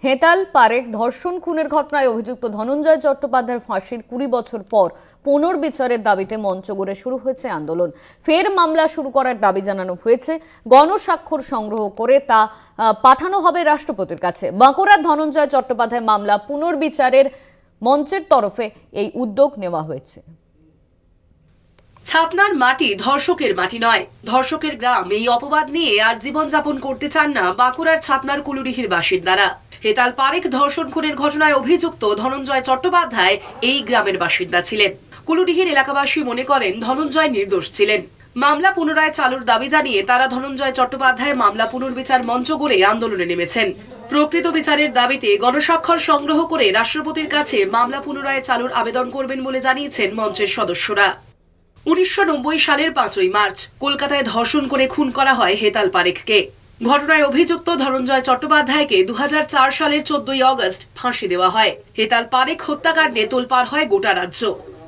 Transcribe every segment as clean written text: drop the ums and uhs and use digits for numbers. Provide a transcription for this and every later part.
হেতাল পারেক ধর্ষণ খুনের ঘটনায় অভিযুক্ত ধনঞ্জয় চট্টোপাধ্যায়ের ফাঁসির ২০ বছর পর পুনর্বিচারের দাবিতে মঞ্চ গড়ে শুরু হয়েছে আন্দোলন। ফের মামলা শুরু করার দাবি জানানো হয়েছে। গণস্বাক্ষর সংগ্রহ করে তা পাঠানো হবে রাষ্ট্রপতির কাছে। বাঁকুড়ার ধনঞ্জয় চট্টোপাধ্যায় মামলা পুনর্বিচারের মঞ্চের তরফে এই উদ্যোগ নেওয়া হয়েছে। ছাতনার মাটি ধর্ষকের মাটি নয়, ধর্ষকের গ্রাম, এই অপবাদ নিয়ে আর জীবনযাপন করতে চান না বাঁকুড়ার ছাতনার কুলুডিহির বাসিন্দারা। হেতাল পারেক ধর্ষণ খুনের ঘটনায় অভিযুক্ত ধনঞ্জয় চট্টোপাধ্যায় এই গ্রামের বাসিন্দা ছিলেন। কুলুডিহির এলাকাবাসী মনে করেন ধনঞ্জয় নির্দোষ ছিলেন। মামলা পুনরায় চালুর দাবি জানিয়ে তারা ধনঞ্জয় চট্টোপাধ্যায় মামলা পুনর্বিচার মঞ্চ গড়ে আন্দোলনে নেমেছেন। প্রকৃত বিচারের দাবিতে গণস্বাক্ষর সংগ্রহ করে রাষ্ট্রপতির কাছে মামলা পুনরায় চালুর আবেদন করবেন বলে জানিয়েছেন মঞ্চের সদস্যরা। ১৯৯০ সালের ৫ই মার্চ কলকাতায় ধর্ষণ করে খুন করা হয় হেতাল পারেককে। ঘটনায় অভিযুক্ত ধনঞ্জয় চট্টোপাধ্যায়কে ২০০৪ সালের ১৪ই আগস্ট ফাঁসি দেওয়া হয়। হেতাল পারেক হত্যাকাণ্ডে তোলপাড় হয় গোটা রাজ্য।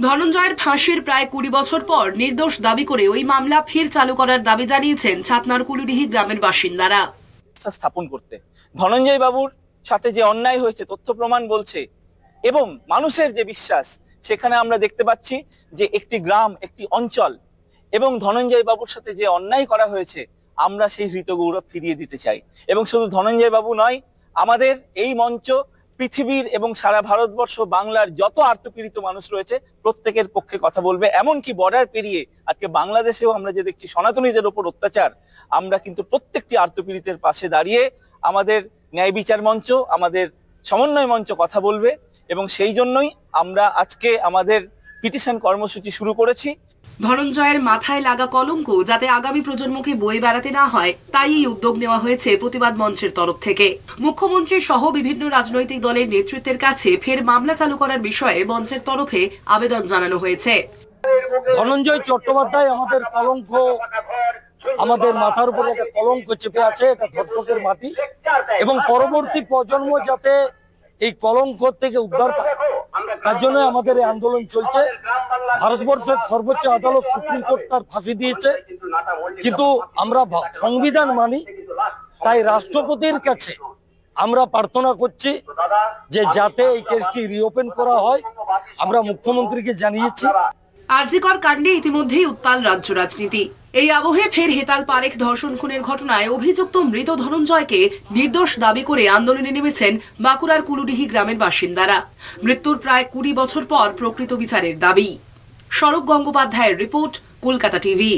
ধনঞ্জয়ের ফাঁসির প্রায় ২০ বছর পর নির্দোষ দাবি করে ওই মামলা ফের চালু করার দাবি জানিয়েছেন ছাতনার কুলুডিহি গ্রামের বাসিন্দারা। স্থাপন করতে ধনঞ্জয় বাবুর সাথে যে অন্যায় হয়েছে তথ্য প্রমাণ বলছে, এবং মানুষের যে বিশ্বাস, সেখানে আমরা দেখতে পাচ্ছি যে একটি গ্রাম, একটি অঞ্চল এবং ধনঞ্জয় বাবুর সাথে যে অন্যায় করা হয়েছে, আমরা সেই হৃতগৌরব ফিরিয়ে দিতে চাই। এবং শুধু ধনঞ্জয় বাবু নয়, আমাদের এই মঞ্চ পৃথিবীর এবং সারা ভারতবর্ষ, বাংলার যত আর্তপীড়িত মানুষ রয়েছে প্রত্যেকের পক্ষে কথা বলবে। এমনকি বর্ডার পেরিয়ে আজকে বাংলাদেশেও আমরা যে দেখছি সনাতনীদের ওপর অত্যাচার, আমরা কিন্তু প্রত্যেকটি আর্তপীড়িতের পাশে দাঁড়িয়ে আমাদের ন্যায় বিচার মঞ্চ, আমাদের সমন্বয় মঞ্চ কথা বলবে। এবং সেই জন্যই আমরা আজকে আমাদের পিটিশন কর্মসূচি শুরু করেছি। ধনঞ্জয়ের মাথায় লাগা কলঙ্ক যাতে আগামী প্রজন্মকে বয়ে বেড়াতে না হয়, তাই এই উদ্যোগ নেওয়া হয়েছে প্রতিবাদ মঞ্চের তরফ থেকে। মুখ্যমন্ত্রী সহ বিভিন্ন রাজনৈতিক দলের নেতৃত্বের কাছে ফের মামলা চালু করার বিষয়ে মঞ্চের তরফে আবেদন জানানো হয়েছে। ধনঞ্জয় চট্টোপাধ্যায় আমাদের কলঙ্ক, আমাদের মাথার উপরে একটা কলঙ্ক চেপে আছে, এটা ধর্ষকের মাটি, এবং পরবর্তী প্রজন্ম যাতে এই কলঙ্ক থেকে উদ্ধার পায়, তার জন্য আমাদের এই আন্দোলন চলছে। ভারতবর্ষের সর্বোচ্চ আদালত সুপ্রিম কোর্ট তার ফাঁসি দিয়েছে, কিন্তু আমরা সংবিধান মানি, তাই রাষ্ট্রপতির কাছে আমরা প্রার্থনা করছি যে যাতে এই কেসটি রিওপেন করা হয়। আমরা মুখ্যমন্ত্রীকে জানিয়েছি। আরজিকর কাণ্ডে ইতিমধ্যেই উত্তাল রাজ্য রাজনীতি। এই আবহে ফের হেতাল পারেক ধর্ষণ খুনের ঘটনায় অভিযুক্ত মৃত ধনঞ্জয়কে নির্দোষ দাবি করে আন্দোলনে নেমেছেন বাঁকুড়ার কুলুডিহি গ্রামের বাসিন্দারা। মৃত্যুর প্রায় ২০ বছর পর প্রকৃত বিচারের দাবি। স্বরূপ গঙ্গোপাধ্যায়ের রিপোর্ট, কলকাতা টিভি।